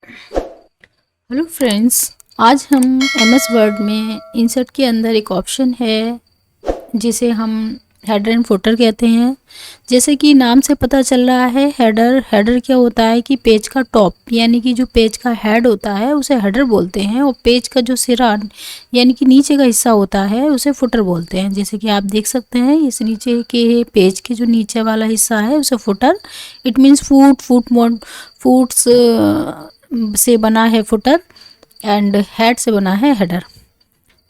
Hello friends, आज हम MS word में इंसर्ट के अंदर एक ऑप्शन है जिसे हम हेडर एंड फुटर कहते हैं। जैसे कि नाम से पता चल रहा है, हेडर क्या होता है कि पेज का टॉप यानी कि जो पेज का हेड होता है उसे हेडर बोलते हैं, और पेज का जो सिरा यानी कि नीचे का हिस्सा होता है उसे फुटर बोलते हैं। जैसे कि आप देख सकते हैं, इस नीचे के पेज के जो नीचे वाला हिस्सा है उसे फुटर, इट मीन्स फूट्स से बना है फुटर एंड हेड से बना है हेडर।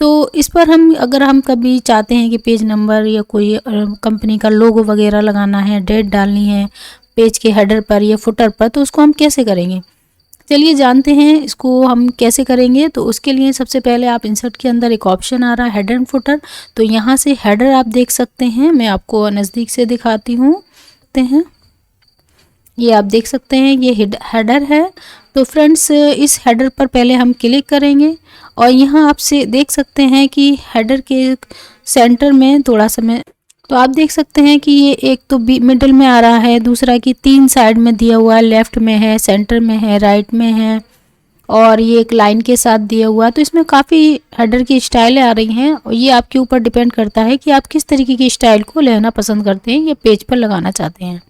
तो इस पर अगर हम कभी चाहते हैं कि पेज नंबर या कोई कंपनी का लोगो वगैरह लगाना है, डेट डालनी है पेज के हेडर पर या फुटर पर, तो उसको हम कैसे करेंगे, चलिए जानते हैं इसको हम कैसे करेंगे। तो उसके लिए सबसे पहले आप इंसर्ट के अंदर एक ऑप्शन आ रहा है हेडर एंड फुटर, तो यहाँ से हेडर आप देख सकते हैं। मैं आपको नज़दीक से दिखाती हूँ। ये आप देख सकते हैं, ये हेडर है। तो फ्रेंड्स, इस हेडर पर पहले हम क्लिक करेंगे और यहाँ आप से देख सकते हैं कि हेडर के सेंटर में थोड़ा सा में, तो आप देख सकते हैं कि ये एक तो मिडिल में आ रहा है, दूसरा कि 3 साइड में दिया हुआ है, लेफ्ट में है, सेंटर में है, राइट में है, और ये एक लाइन के साथ दिया हुआ है। तो इसमें काफ़ी हेडर की स्टाइलें आ रही हैं, और ये आपके ऊपर डिपेंड करता है कि आप किस तरीके की स्टाइल को लेना पसंद करते हैं या पेज पर लगाना चाहते हैं।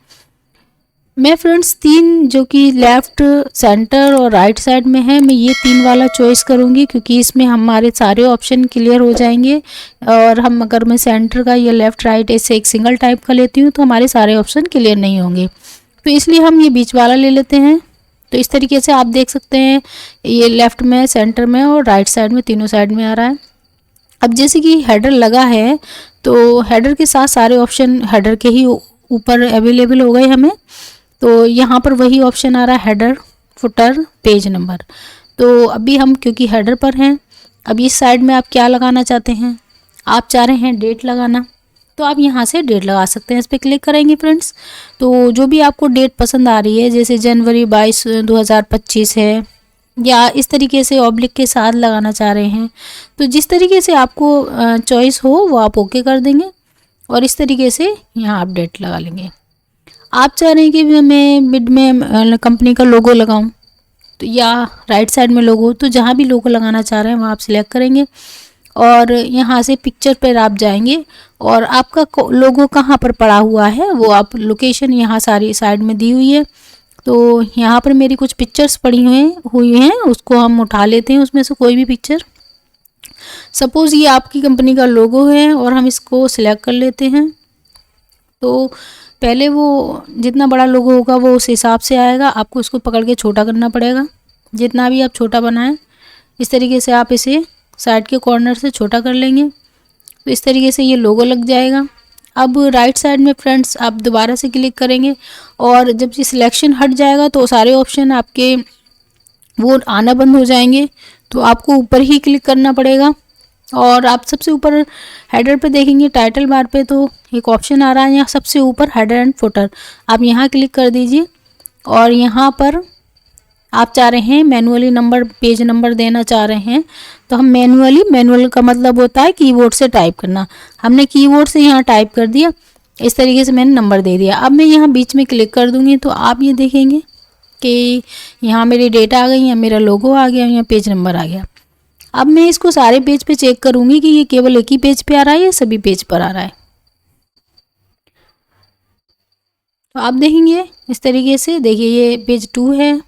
मैं फ्रेंड्स 3 जो कि लेफ़्ट, सेंटर और राइट साइड में है, मैं ये 3 वाला चॉइस करूँगी क्योंकि इसमें हमारे सारे ऑप्शन क्लियर हो जाएंगे। और अगर मैं सेंटर का या लेफ़्ट राइट ऐसे एक सिंगल टाइप का लेती हूँ तो हमारे सारे ऑप्शन क्लियर नहीं होंगे, तो इसलिए हम ये बीच वाला ले लेते हैं। तो इस तरीके से आप देख सकते हैं, ये लेफ़्ट में, सेंटर में और राइट साइड में, तीनों साइड में आ रहा है। अब जैसे कि हेडर लगा है तो हेडर के साथ सारे ऑप्शन हेडर के ही ऊपर अवेलेबल हो गए हमें। तो यहाँ पर वही ऑप्शन आ रहा है हेडर, फुटर, पेज नंबर। तो अभी हम क्योंकि हेडर पर हैं, अब इस साइड में आप क्या लगाना चाहते हैं, आप चाह रहे हैं डेट लगाना, तो आप यहाँ से डेट लगा सकते हैं। इस पर क्लिक करेंगे फ्रेंड्स, तो जो भी आपको डेट पसंद आ रही है, जैसे जनवरी 22 2025 है, या इस तरीके से ऑब्लिक के साथ लगाना चाह रहे हैं, तो जिस तरीके से आपको चॉइस हो वो आप ओके कर देंगे और इस तरीके से यहाँ आप डेट लगा लेंगे। आप चाह रहे हैं कि मैं मिड में कंपनी का लोगो लगाऊं, तो या राइट साइड में लोगो, तो जहाँ भी लोगो लगाना चाह रहे हैं वहाँ आप सिलेक्ट करेंगे और यहाँ से पिक्चर पर आप जाएंगे और आपका लोगो कहाँ पर पड़ा हुआ है वो आप लोकेशन यहाँ सारी साइड में दी हुई है। तो यहाँ पर मेरी कुछ पिक्चर्स पड़ी हुई हैं, उसको हम उठा लेते हैं, उसमें से कोई भी पिक्चर। सपोज़ ये आपकी कंपनी का लोगो है और हम इसको सिलेक्ट कर लेते हैं। तो पहले वो जितना बड़ा लोगो होगा वो उस हिसाब से आएगा, आपको इसको पकड़ के छोटा करना पड़ेगा। जितना भी आप छोटा बनाएं, इस तरीके से आप इसे साइड के कॉर्नर से छोटा कर लेंगे, तो इस तरीके से ये लोगो लग जाएगा। अब राइट साइड में फ्रेंड्स आप दोबारा से क्लिक करेंगे और जब ये सिलेक्शन हट जाएगा तो सारे ऑप्शन आपके वो आना बंद हो जाएंगे, तो आपको ऊपर ही क्लिक करना पड़ेगा। और आप सबसे ऊपर हेडर पे देखेंगे, टाइटल बार पे तो एक ऑप्शन आ रहा है यहाँ सबसे ऊपर, हेडर एंड फुटर, आप यहाँ क्लिक कर दीजिए। और यहाँ पर आप चाह रहे हैं मैनुअली नंबर, पेज नंबर देना चाह रहे हैं, तो हम मैनुअल का मतलब होता है कीबोर्ड से टाइप करना, हमने कीबोर्ड से यहाँ टाइप कर दिया, इस तरीके से मैंने नंबर दे दिया। अब मैं यहाँ बीच में क्लिक कर दूँगी तो आप ये देखेंगे कि यहाँ मेरी डेट आ गई, यहाँ मेरा लोगो आ गया, यहाँ पेज नंबर आ गया। अब मैं इसको सारे पेज पे चेक करूँगी कि ये केवल एक ही पेज पे आ रहा है या सभी पेज पर आ रहा है। तो आप देखेंगे इस तरीके से, देखिए ये पेज 2 है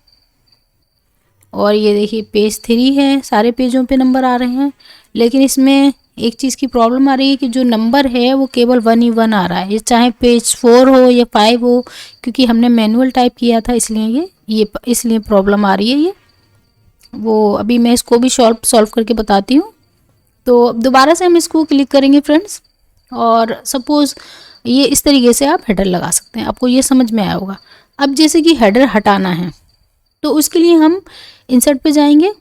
और ये देखिए पेज 3 है, सारे पेजों पे नंबर आ रहे हैं। लेकिन इसमें एक चीज़ की प्रॉब्लम आ रही है कि जो नंबर है वो केवल 1 ही 1 आ रहा है, ये चाहे पेज 4 हो या 5 हो, क्योंकि हमने मैनुअल टाइप किया था इसलिए ये इसलिए प्रॉब्लम आ रही है। ये वो अभी मैं इसको भी सॉल्व करके बताती हूँ। तो दोबारा से हम इसको क्लिक करेंगे फ्रेंड्स, और सपोज़ ये इस तरीके से आप हेडर लगा सकते हैं, आपको ये समझ में आया होगा। अब जैसे कि हेडर हटाना है तो उसके लिए हम इंसर्ट पे जाएंगे,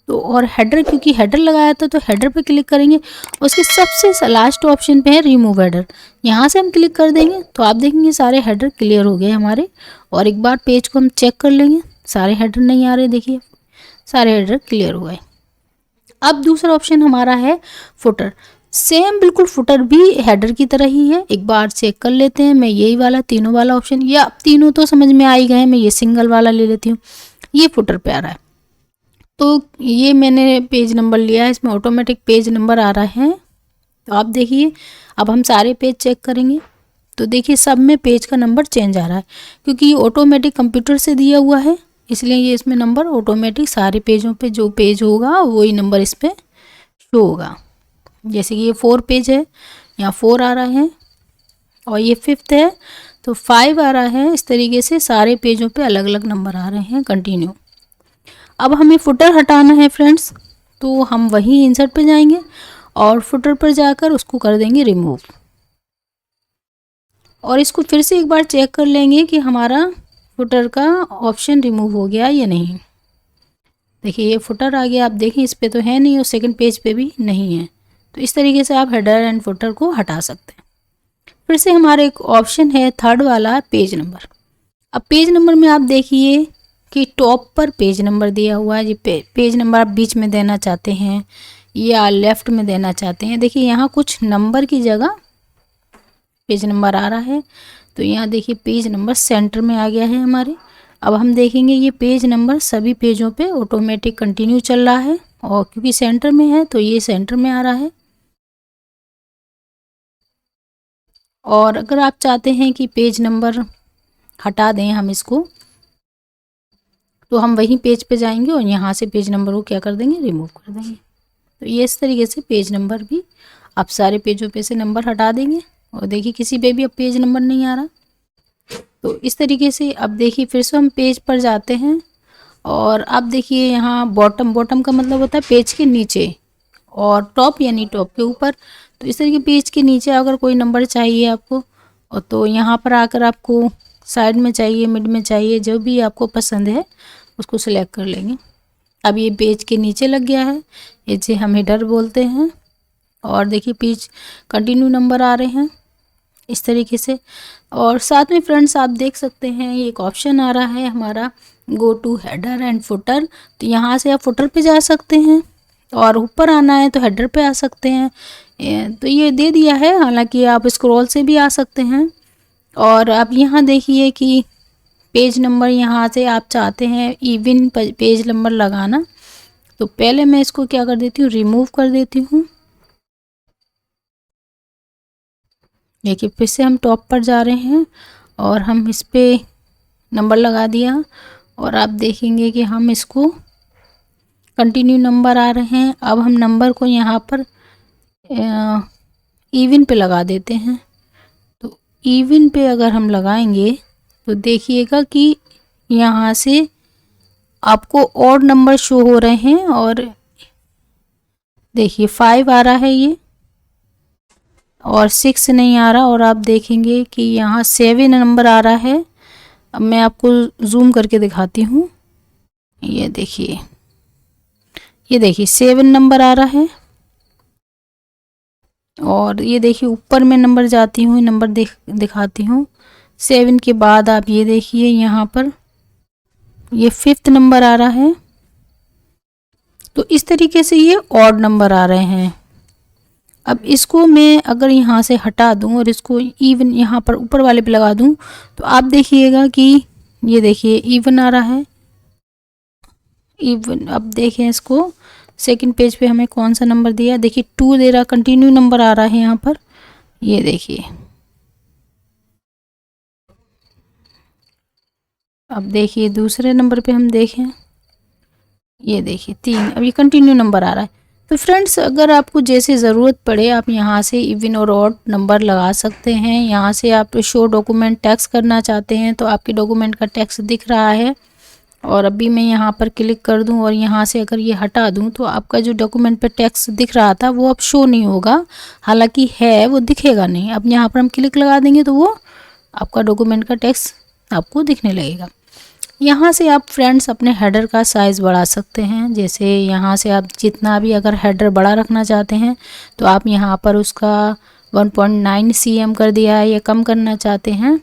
तो और हेडर, क्योंकि हेडर लगाया था तो हेडर पे क्लिक करेंगे, उसके सबसे लास्ट ऑप्शन पे है रिमूव हेडर, यहाँ से हम क्लिक कर देंगे तो आप देखेंगे सारे हेडर क्लियर हो गए हमारे। और एक बार पेज को हम चेक कर लेंगे, सारे हेडर नहीं आ रहे, देखिए सारे हेडर क्लियर हो गए। अब दूसरा ऑप्शन हमारा है फुटर, सेम बिल्कुल फुटर भी हेडर की तरह ही है, एक बार चेक कर लेते हैं। मैं यही वाला तीनों वाला ऑप्शन, या तीनों तो समझ में आ ही गए, मैं ये सिंगल वाला ले लेती हूँ। ये फुटर पे आ रहा है। तो ये मैंने पेज नंबर लिया है, इसमें ऑटोमेटिक पेज नंबर आ रहा है। तो आप देखिए, अब हम सारे पेज चेक करेंगे तो देखिए सब में पेज का नंबर चेंज आ रहा है, क्योंकि ये ऑटोमेटिक कंप्यूटर से दिया हुआ है, इसलिए ये इसमें नंबर ऑटोमेटिक सारे पेजों पे जो पेज होगा वही नंबर इस पर शो होगा। जैसे कि ये 4 पेज है, यहाँ 4 आ रहा है, और ये 5th है तो 5 आ रहा है। इस तरीके से सारे पेजों पे अलग अलग नंबर आ रहे हैं कंटिन्यू। अब हमें फुटर हटाना है फ्रेंड्स, तो हम वही इंसर्ट पे जाएंगे और फुटर पर जाकर उसको कर देंगे रिमूव, और इसको फिर से एक बार चेक कर लेंगे कि हमारा फुटर का ऑप्शन रिमूव हो गया या नहीं। देखिए ये फुटर आ गया, आप देखें इस पे तो है नहीं और सेकंड पेज पे भी नहीं है। तो इस तरीके से आप हेडर एंड फुटर को हटा सकते हैं। फिर से हमारा एक ऑप्शन है थर्ड वाला, पेज नंबर। अब पेज नंबर में आप देखिए कि टॉप पर पेज नंबर दिया हुआ है। ये पेज नंबर आप बीच में देना चाहते हैं या लेफ्ट में देना चाहते हैं। देखिए यहाँ कुछ नंबर की जगह पेज नंबर आ रहा है, तो यहाँ देखिए पेज नंबर सेंटर में आ गया है हमारे। अब हम देखेंगे ये पेज नंबर सभी पेजों पे ऑटोमेटिक कंटिन्यू चल रहा है, और क्योंकि सेंटर में है तो ये सेंटर में आ रहा है। और अगर आप चाहते हैं कि पेज नंबर हटा दें हम इसको, तो हम वही पेज पे जाएंगे और यहाँ से पेज नंबर को क्या कर देंगे, रिमूव कर देंगे। तो ये इस तरीके से पेज नंबर भी आप सारे पेजों पे से नंबर हटा देंगे। और देखिए किसी पे भी अब पेज नंबर नहीं आ रहा। तो इस तरीके से अब देखिए फिर से हम पेज पर जाते हैं, और अब देखिए यहाँ बॉटम, बॉटम का मतलब होता है पेज के नीचे, और टॉप यानी टॉप के ऊपर। तो इस तरीके पेज के नीचे अगर कोई नंबर चाहिए आपको, और तो यहाँ पर आकर आपको साइड में चाहिए, मिड में चाहिए, जो भी आपको पसंद है उसको सिलेक्ट कर लेंगे। अब ये पेज के नीचे लग गया है, इसे हम हेडर बोलते हैं। और देखिए पेज कंटिन्यू नंबर आ रहे हैं इस तरीके से। और साथ में फ्रेंड्स आप देख सकते हैं ये एक ऑप्शन आ रहा है हमारा, go to header and footer. तो यहाँ से आप फुटर पे जा सकते हैं, और ऊपर आना है तो हेडर पे आ सकते हैं। तो ये दे दिया है, हालांकि आप स्क्रॉल से भी आ सकते हैं। और आप यहाँ देखिए कि पेज नंबर यहाँ से आप चाहते हैं इवन पेज नंबर लगाना, तो पहले मैं इसको क्या कर देती हूँ, रिमूव कर देती हूँ। देखिए फिर से हम टॉप पर जा रहे हैं और हम इस पे नंबर लगा दिया, और आप देखेंगे कि हम इसको कंटिन्यू नंबर आ रहे हैं। अब हम नंबर को यहाँ पर इवन पे लगा देते हैं। तो इवन पे अगर हम लगाएंगे तो देखिएगा कि यहाँ से आपको और नंबर शो हो रहे हैं, और देखिए 5 आ रहा है ये, और 6 नहीं आ रहा। और आप देखेंगे कि यहाँ 7 नंबर आ रहा है। अब मैं आपको जूम करके दिखाती हूँ, ये देखिए, ये देखिए 7 नंबर आ रहा है। और ये देखिए ऊपर में नंबर जाती हूँ, नंबर दिखाती हूँ 7 के बाद आप ये देखिए यहाँ पर ये 5th नंबर आ रहा है। तो इस तरीके से ये ऑड नंबर आ रहे हैं। अब इसको मैं अगर यहाँ से हटा दूँ और इसको इवन यहाँ पर ऊपर वाले पे लगा दूँ, तो आप देखिएगा कि ये देखिए इवन आ रहा है, इवन। अब देखें इसको सेकंड पेज पे हमें कौन सा नंबर दिया, देखिए 2 दे रहा, कंटिन्यू नंबर आ रहा है यहाँ पर, ये देखिए। अब देखिए दूसरे नंबर पे हम देखें, ये देखिए 3, अब ये कंटिन्यू नंबर आ रहा है। तो फ्रेंड्स अगर आपको जैसे ज़रूरत पड़े आप यहाँ से इवन और ऑड नंबर लगा सकते हैं। यहाँ से आप शो डॉक्यूमेंट टैक्स करना चाहते हैं तो आपके डॉक्यूमेंट का टैक्स दिख रहा है, और अभी मैं यहाँ पर क्लिक कर दूँ और यहाँ से अगर ये हटा दूँ तो आपका जो डॉक्यूमेंट पे टैक्स दिख रहा था वो अब शो नहीं होगा, हालांकि है वो दिखेगा नहीं। अब यहाँ पर हम क्लिक लगा देंगे तो वो आपका डॉक्यूमेंट का टैक्स आपको दिखने लगेगा। यहाँ से आप फ्रेंड्स अपने हेडर का साइज़ बढ़ा सकते हैं। जैसे यहाँ से आप जितना भी अगर हेडर बड़ा रखना चाहते हैं तो आप यहाँ पर उसका 1.9 cm कर दिया है, या कम करना चाहते हैं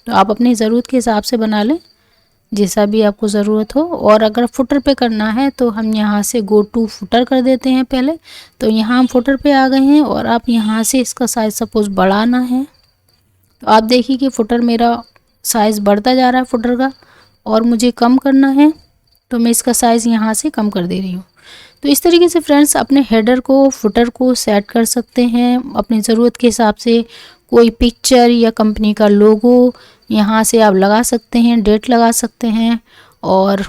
तो आप अपनी ज़रूरत के हिसाब से बना लें, जैसा भी आपको ज़रूरत हो। और अगर फुटर पे करना है तो हम यहाँ से गो टू फुटर कर देते हैं पहले। तो यहाँ हम फुटर पे आ गए हैं, और आप यहाँ से इसका साइज़ सपोज़ बढ़ाना है तो आप देखिए कि फुटर मेरा साइज़ बढ़ता जा रहा है फुटर का, और मुझे कम करना है तो मैं इसका साइज़ यहाँ से कम कर दे रही हूँ। तो इस तरीके से फ्रेंड्स अपने हेडर को फुटर को सेट कर सकते हैं अपनी ज़रूरत के हिसाब से। कोई पिक्चर या कंपनी का लोगो यहाँ से आप लगा सकते हैं, डेट लगा सकते हैं और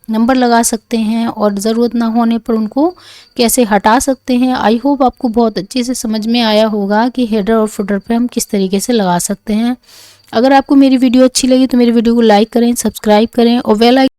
नंबर लगा सकते हैं, और ज़रूरत ना होने पर उनको कैसे हटा सकते हैं। आई होप आपको बहुत अच्छे से समझ में आया होगा कि हेडर और फुटर पे हम किस तरीके से लगा सकते हैं। अगर आपको मेरी वीडियो अच्छी लगी तो मेरी वीडियो को लाइक करें, सब्सक्राइब करें और बेल आइकन